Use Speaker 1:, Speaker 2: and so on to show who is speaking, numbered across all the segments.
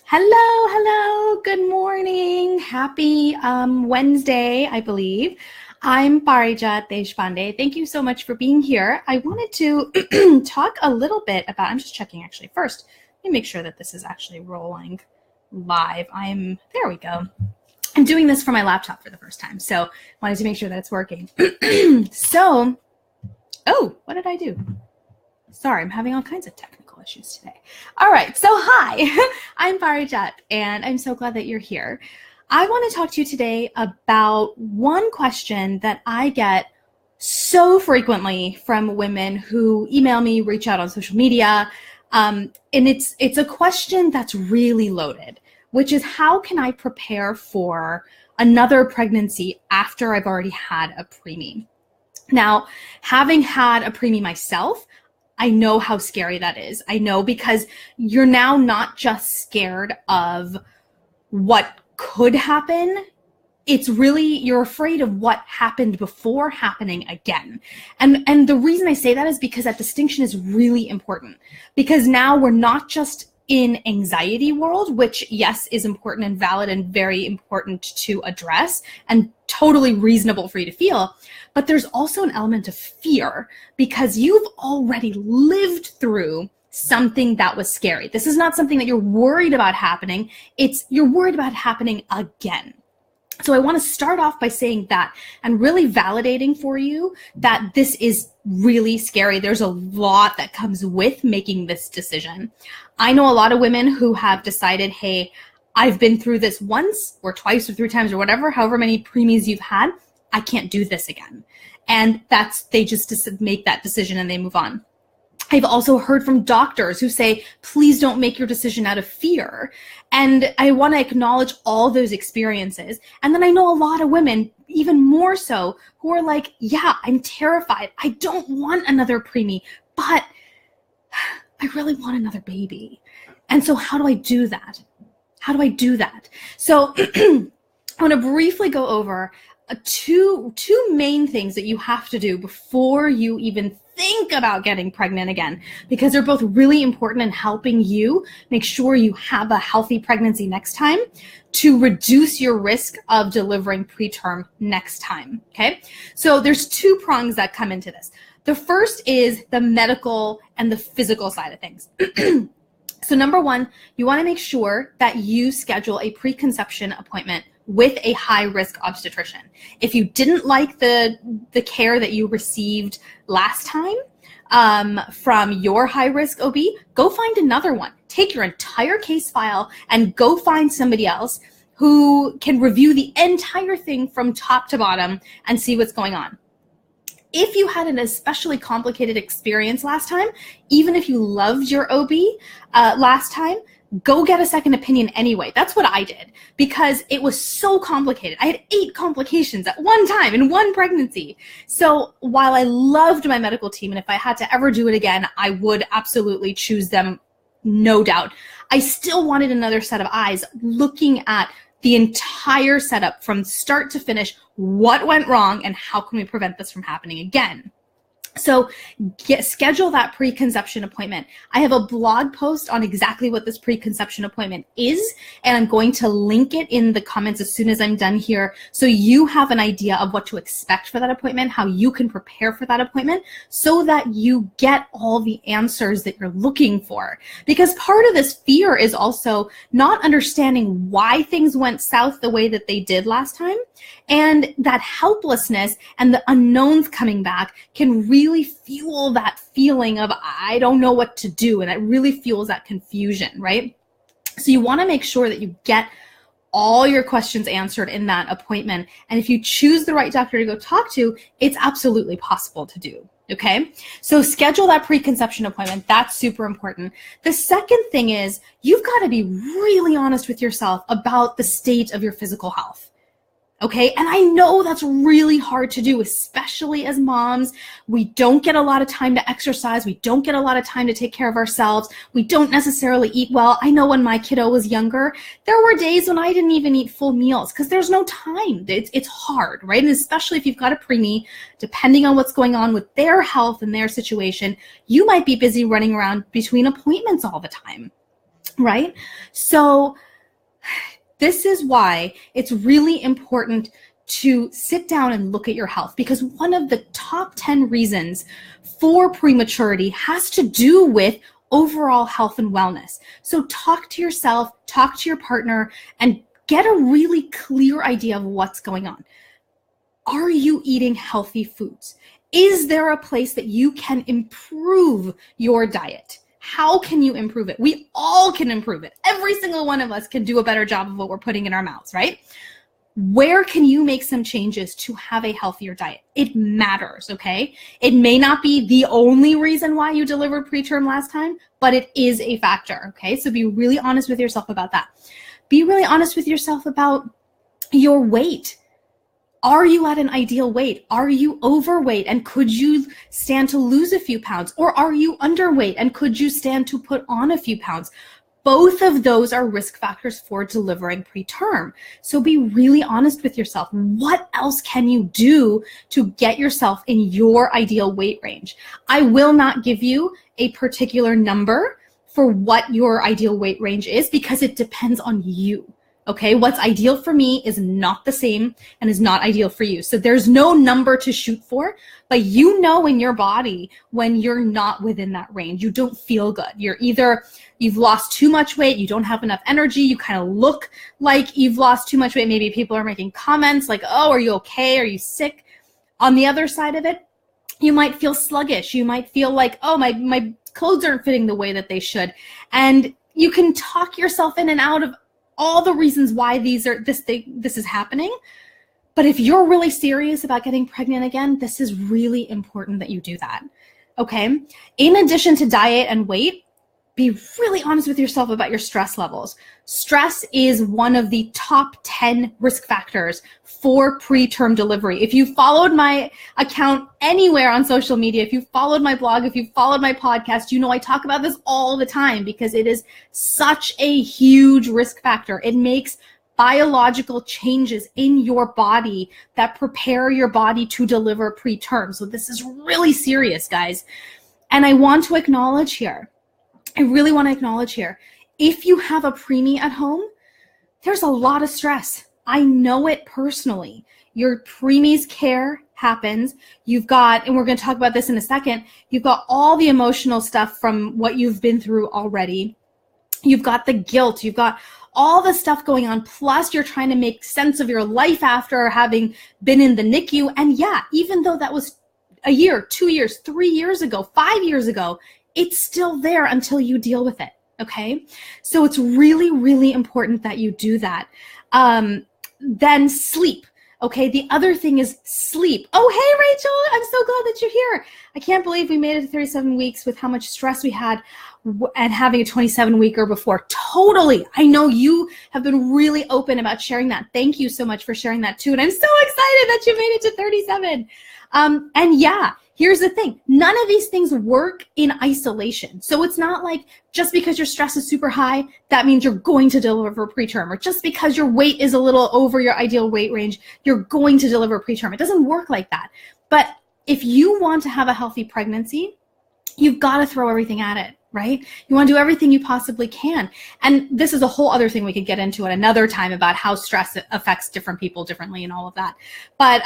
Speaker 1: Hello. Good morning. Happy Wednesday, I believe. I'm Parijat Deshpande. Thank you so much for being here. I wanted to talk a little bit about, I'm just checking actually first. Let me make sure that this is actually rolling live. There we go. I'm doing this from my laptop for the first time, so wanted to make sure that it's working. What did I do? Sorry, I'm having all kinds of technical issues today. All right, so hi, I'm Parijat, and I'm so glad that you're here. I want to talk to you today about one question that I get so frequently from women who email me, reach out on social media, and it's a question that's really loaded, which is how can I prepare for another pregnancy after I've already had a preemie? Now, having had a preemie myself, I know how scary that is. I know because you're now not just scared of what could happen. It's really, you're afraid of what happened before happening again. And the reason I say that is because that distinction is really important. Because now we're not just in anxiety world, which yes, is important and valid and very important to address and totally reasonable for you to feel. But there's also an element of fear because you've already lived through something that was scary. This is not something that you're worried about happening. You're worried about happening again. So I want to start off by saying that and really validating for you that this is really scary. There's a lot that comes with making this decision. I know a lot of women who have decided, hey, I've been through this once or twice or three times or whatever, however many preemies you've had, I can't do this again. And they just make that decision and they move on. I've also heard from doctors who say, please don't make your decision out of fear. And I want to acknowledge all those experiences. And then I know a lot of women, even more so, who are like, yeah, I'm terrified. I don't want another preemie, but I really want another baby. And so how do I do that? So I want to briefly go over two main things that you have to do before you even think about getting pregnant again, because they're both really important in helping you make sure you have a healthy pregnancy next time to reduce your risk of delivering preterm next time, okay? So there's two prongs that come into this. The first is the medical and the physical side of things. So number one, you want to make sure that you schedule a preconception appointment with a high-risk obstetrician. If you didn't like the care that you received last time from your high-risk OB, go find another one. Take your entire case file and go find somebody else who can review the entire thing from top to bottom and see what's going on. If you had an especially complicated experience last time, even if you loved your OB last time, go get a second opinion anyway. That's what I did because it was so complicated. I had 8 complications at one time in one pregnancy. So while I loved my medical team, and if I had to ever do it again, I would absolutely choose them, no doubt. I still wanted another set of eyes looking at the entire setup from start to finish, what went wrong and how can we prevent this from happening again. So schedule that preconception appointment. I have a blog post on exactly what this preconception appointment is, and I'm going to link it in the comments as soon as I'm done here so you have an idea of what to expect for that appointment, how you can prepare for that appointment so that you get all the answers that you're looking for. Because part of this fear is also not understanding why things went south the way that they did last time, and that helplessness and the unknowns coming back can really fuel that feeling of I don't know what to do, and that really fuels that confusion, right? So you want to make sure that you get all your questions answered in that appointment, and if you choose the right doctor to go talk to, it's absolutely possible to do. Okay, so schedule that preconception appointment. That's super important. The second thing is you've got to be really honest with yourself about the state of your physical health. Okay, and I know that's really hard to do, especially as moms. We don't get a lot of time to exercise. We don't get a lot of time to take care of ourselves. We don't necessarily eat well. I know when my kiddo was younger, there were days when I didn't even eat full meals because there's no time. It's hard, right? And especially if you've got a preemie, depending on what's going on with their health and their situation, you might be busy running around between appointments all the time. right? So this is why it's really important to sit down and look at your health, because one of the top 10 reasons for prematurity has to do with overall health and wellness. So talk to yourself, talk to your partner, and get a really clear idea of what's going on. Are you eating healthy foods? Is there a place that you can improve your diet? How can you improve it? We all can improve it. Every single one of us can do a better job of what we're putting in our mouths, right? Where can you make some changes to have a healthier diet? It matters, okay? It may not be the only reason why you delivered preterm last time, but it is a factor, okay? So be really honest with yourself about that. Be really honest with yourself about your weight. Are you at an ideal weight? Are you overweight and could you stand to lose a few pounds? Or are you underweight and could you stand to put on a few pounds? Both of those are risk factors for delivering preterm. So be really honest with yourself. What else can you do to get yourself in your ideal weight range? I will not give you a particular number for what your ideal weight range is because it depends on you. Okay, what's ideal for me is not the same and is not ideal for you. So there's no number to shoot for, but you know in your body when you're not within that range, you don't feel good. You're either you've lost too much weight, you don't have enough energy, you kind of look like you've lost too much weight. Maybe people are making comments like, oh, are you okay? Are you sick? On the other side of it, you might feel sluggish. You might feel like, oh, my clothes aren't fitting the way that they should. And you can talk yourself in and out of all the reasons why this is happening. But if you're really serious about getting pregnant again, this is really important that you do that. Okay. In addition to diet and weight, be really honest with yourself about your stress levels. Stress is one of the top 10 risk factors for preterm delivery. If you followed my account anywhere on social media, if you followed my blog, if you followed my podcast, you know I talk about this all the time because it is such a huge risk factor. It makes biological changes in your body that prepare your body to deliver preterm. So this is really serious, guys. And I want to acknowledge here, I really want to acknowledge here, if you have a preemie at home, there's a lot of stress. I know it personally. Your preemie's care happens. You've got, and we're going to talk about this in a second, you've got all the emotional stuff from what you've been through already. You've got the guilt. You've got all the stuff going on. Plus, you're trying to make sense of your life after having been in the NICU. And yeah, even though that was a year, 2 years, 3 years ago, 5 years ago, it's still there until you deal with it, okay? So it's really, really important that you do that. Then sleep, okay? The other thing is sleep. Oh, hey, Rachel, I'm so glad that you're here. I can't believe we made it to 37 weeks with how much stress we had and having a 27-weeker before. Totally. I know you have been really open about sharing that. Thank you so much for sharing that too. And I'm so excited that you made it to 37. And yeah, here's the thing. None of these things work in isolation. So it's not like just because your stress is super high, that means you're going to deliver preterm, or just because your weight is a little over your ideal weight range, you're going to deliver preterm. It doesn't work like that. But if you want to have a healthy pregnancy, you've got to throw everything at it, right? You want to do everything you possibly can. And this is a whole other thing we could get into at another time about how stress affects different people differently and all of that. But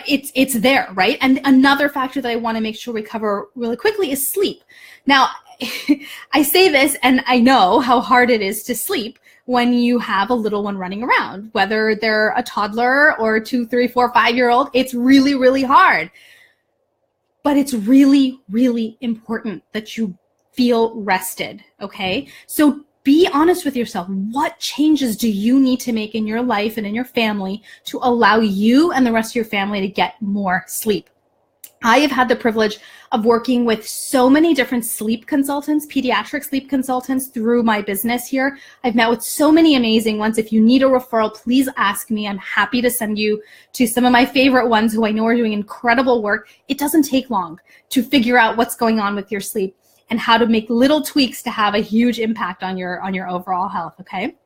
Speaker 1: it's there, right? And another factor that I want to make sure we cover really quickly is sleep. Now, I say this and I know how hard it is to sleep when you have a little one running around, whether they're a toddler or 2, 3, 4, 5-year-old, it's really, really hard. But it's really, really important that you feel rested, okay? So be honest with yourself. What changes do you need to make in your life and in your family to allow you and the rest of your family to get more sleep? I have had the privilege of working with so many different sleep consultants, pediatric sleep consultants through my business here. I've met with so many amazing ones. If you need a referral, please ask me. I'm happy to send you to some of my favorite ones who I know are doing incredible work. It doesn't take long to figure out what's going on with your sleep and how to make little tweaks to have a huge impact on your overall health, okay?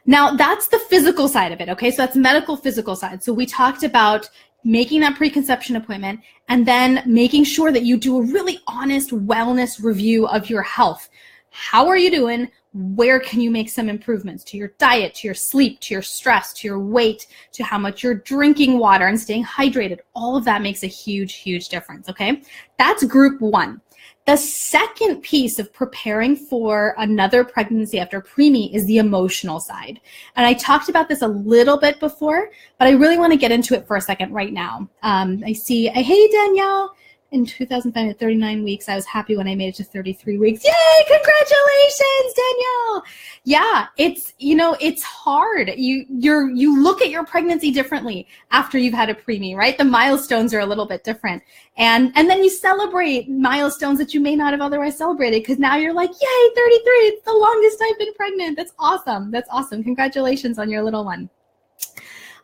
Speaker 1: Now, that's the physical side of it, okay? So that's medical physical side. So we talked about making that preconception appointment and then making sure that you do a really honest wellness review of your health. How are you doing? Where can you make some improvements to your diet, to your sleep, to your stress, to your weight, to how much you're drinking water and staying hydrated? All of that makes a huge, huge difference, okay? That's group one. The second piece of preparing for another pregnancy after preemie is the emotional side. And I talked about this a little bit before, but I really want to get into it for a second right now. I see, hey, Danielle. In 2005 at 39 weeks, I was happy when I made it to 33 weeks. Yay! Congratulations, Danielle. Yeah, it's hard. You look at your pregnancy differently after you've had a preemie, right? The milestones are a little bit different. And then you celebrate milestones that you may not have otherwise celebrated because now you're like, yay, 33, it's the longest I've been pregnant. That's awesome. That's awesome. Congratulations on your little one.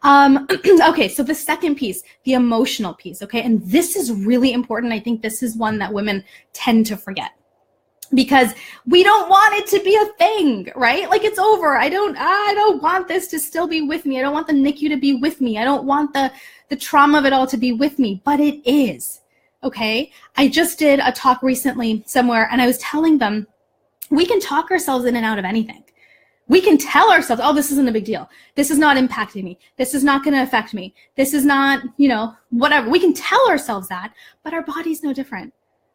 Speaker 1: Okay, so the second piece, the emotional piece, okay? And this is really important. I think this is one that women tend to forget because we don't want it to be a thing, right? Like it's over. I don't want this to still be with me. I don't want the NICU to be with me. I don't want the trauma of it all to be with me, but it is, okay? I just did a talk recently somewhere and I was telling them we can talk ourselves in and out of anything. We can tell ourselves, oh, this isn't a big deal. This is not impacting me. This is not going to affect me. This is not, whatever. We can tell ourselves that, but our body's no different.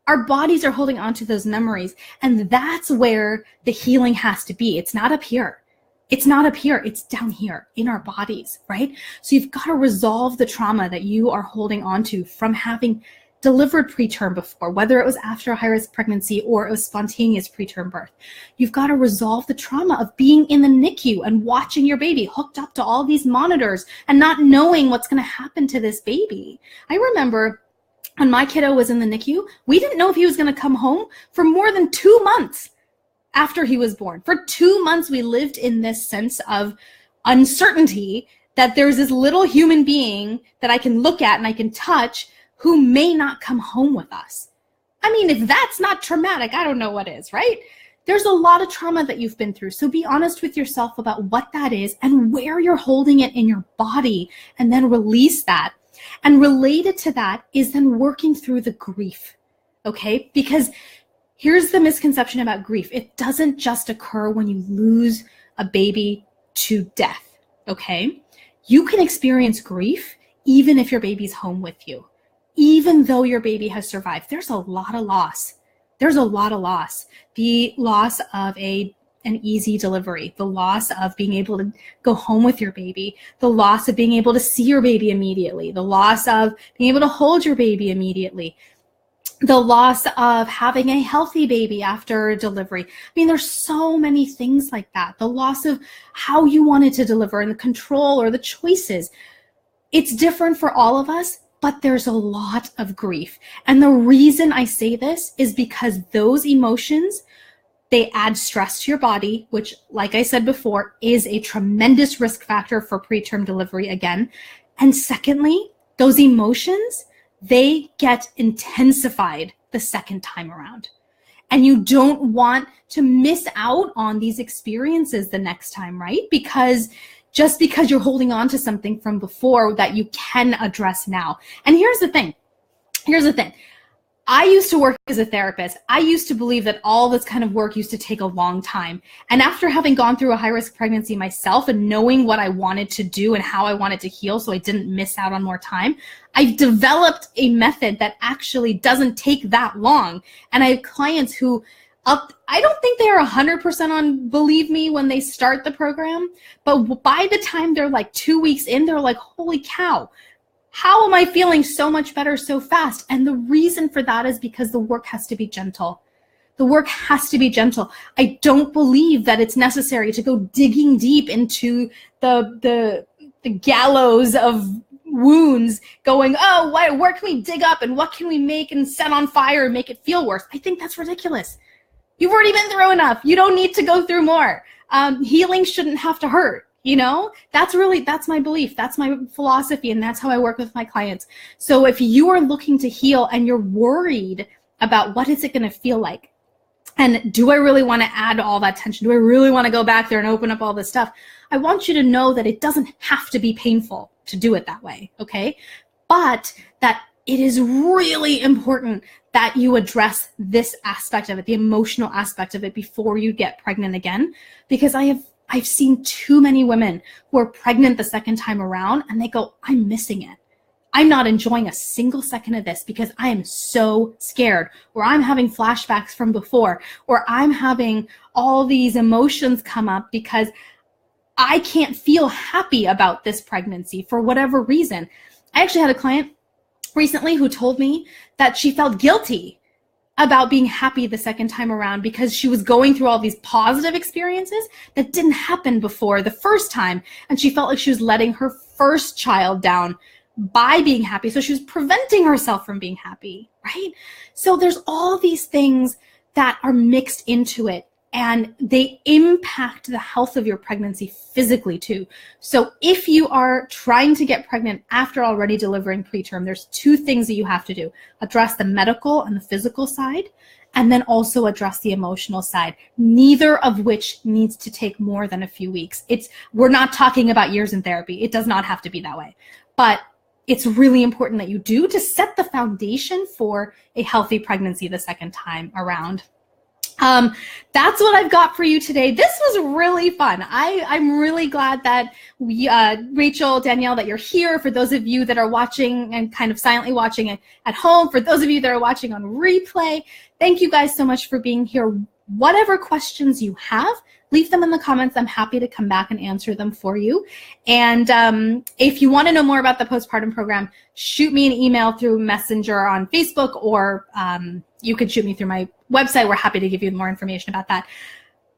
Speaker 1: Our bodies are holding on to those memories. And that's where the healing has to be. It's not up here. It's not up here. It's down here in our bodies, right? So you've got to resolve the trauma that you are holding on to from having delivered preterm before, whether it was after a high-risk pregnancy or it was spontaneous preterm birth. You've got to resolve the trauma of being in the NICU and watching your baby hooked up to all these monitors and not knowing what's going to happen to this baby. I remember when my kiddo was in the NICU, we didn't know if he was going to come home for more than 2 months after he was born. For 2 months, we lived in this sense of uncertainty that there's this little human being that I can look at and I can touch who may not come home with us. I mean, if that's not traumatic, I don't know what is, right? There's a lot of trauma that you've been through. So be honest with yourself about what that is and where you're holding it in your body, and then release that. And related to that is then working through the grief, okay? Because here's the misconception about grief. It doesn't just occur when you lose a baby to death, okay? You can experience grief even if your baby's home with you. Even though your baby has survived, there's a lot of loss. There's a lot of loss. The loss of an easy delivery, the loss of being able to go home with your baby, the loss of being able to see your baby immediately, the loss of being able to hold your baby immediately, the loss of having a healthy baby after delivery. I mean, there's so many things like that. The loss of how you wanted to deliver and the control or the choices. It's different for all of us. But there's a lot of grief. And the reason I say this is because those emotions, they add stress to your body, which, like I said before, is a tremendous risk factor for preterm delivery again. And secondly, those emotions, they get intensified the second time around. And you don't want to miss out on these experiences the next time, right? Because you're holding on to something from before that you can address now. And here's the thing. I used to work as a therapist. I used to believe that all this kind of work used to take a long time. And after having gone through a high-risk pregnancy myself and knowing what I wanted to do and how I wanted to heal so I didn't miss out on more time, I've developed a method that actually doesn't take that long. And I have clients who I don't think they are 100% on Believe Me when they start the program, but by the time they're like 2 weeks in, they're like, holy cow, how am I feeling so much better so fast? And the reason for that is because the work has to be gentle. The work has to be gentle. I don't believe that it's necessary to go digging deep into the gallows of wounds going, oh, where can we dig up and what can we make and set on fire and make it feel worse? I think that's ridiculous. You've already been through enough. You don't need to go through more. Healing shouldn't have to hurt, That's my belief. That's my philosophy, and that's how I work with my clients. So if you are looking to heal and you're worried about what is it going to feel like, and do I really want to add all that tension? Do I really want to go back there and open up all this stuff? I want you to know that it doesn't have to be painful to do it that way, okay? But that it is really important that you address this aspect of it, the emotional aspect of it, before you get pregnant again. Because I've seen too many women who are pregnant the second time around and they go, I'm missing it. I'm not enjoying a single second of this because I am so scared, or I'm having flashbacks from before, or I'm having all these emotions come up because I can't feel happy about this pregnancy for whatever reason. I actually had a client recently who told me that she felt guilty about being happy the second time around because she was going through all these positive experiences that didn't happen before the first time. And she felt like she was letting her first child down by being happy. So she was preventing herself from being happy, right? So there's all these things that are mixed into it, and they impact the health of your pregnancy physically too. So if you are trying to get pregnant after already delivering preterm, there's two things that you have to do: address the medical and the physical side, and then also address the emotional side, neither of which needs to take more than a few weeks. We're not talking about years in therapy. It does not have to be that way. But it's really important that you do, to set the foundation for a healthy pregnancy the second time around. That's what I've got for you today. This was really fun. I'm really glad that Rachel, Danielle, that you're here. For those of you that are watching and kind of silently watching at home, for those of you that are watching on replay, thank you guys so much for being here. Whatever questions you have, leave them in the comments. I'm happy to come back and answer them for you. And if you want to know more about the postpartum program, shoot me an email through Messenger on Facebook, or you could shoot me through my website. We're happy to give you more information about that.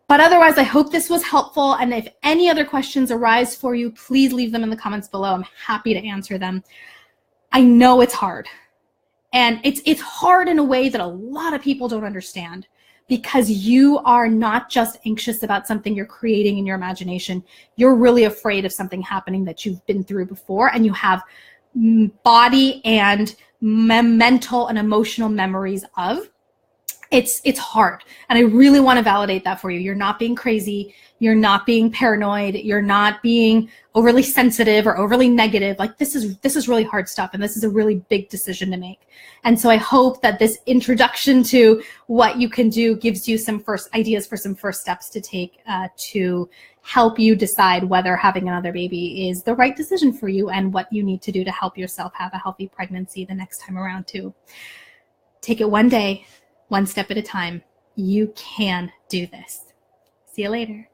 Speaker 1: But otherwise, I hope this was helpful. And if any other questions arise for you, please leave them in the comments below. I'm happy to answer them. I know it's hard. And it's hard in a way that a lot of people don't understand, because you are not just anxious about something you're creating in your imagination. You're really afraid of something happening that you've been through before, and you have body and mental and emotional memories of. It's hard. And I really want to validate that for you. You're not being crazy. You're not being paranoid. You're not being overly sensitive or overly negative. Like, this is really hard stuff, and this is a really big decision to make. And so I hope that this introduction to what you can do gives you some first ideas for some first steps to take to help you decide whether having another baby is the right decision for you, and what you need to do to help yourself have a healthy pregnancy the next time around too. Take it one day, one step at a time. You can do this. See you later.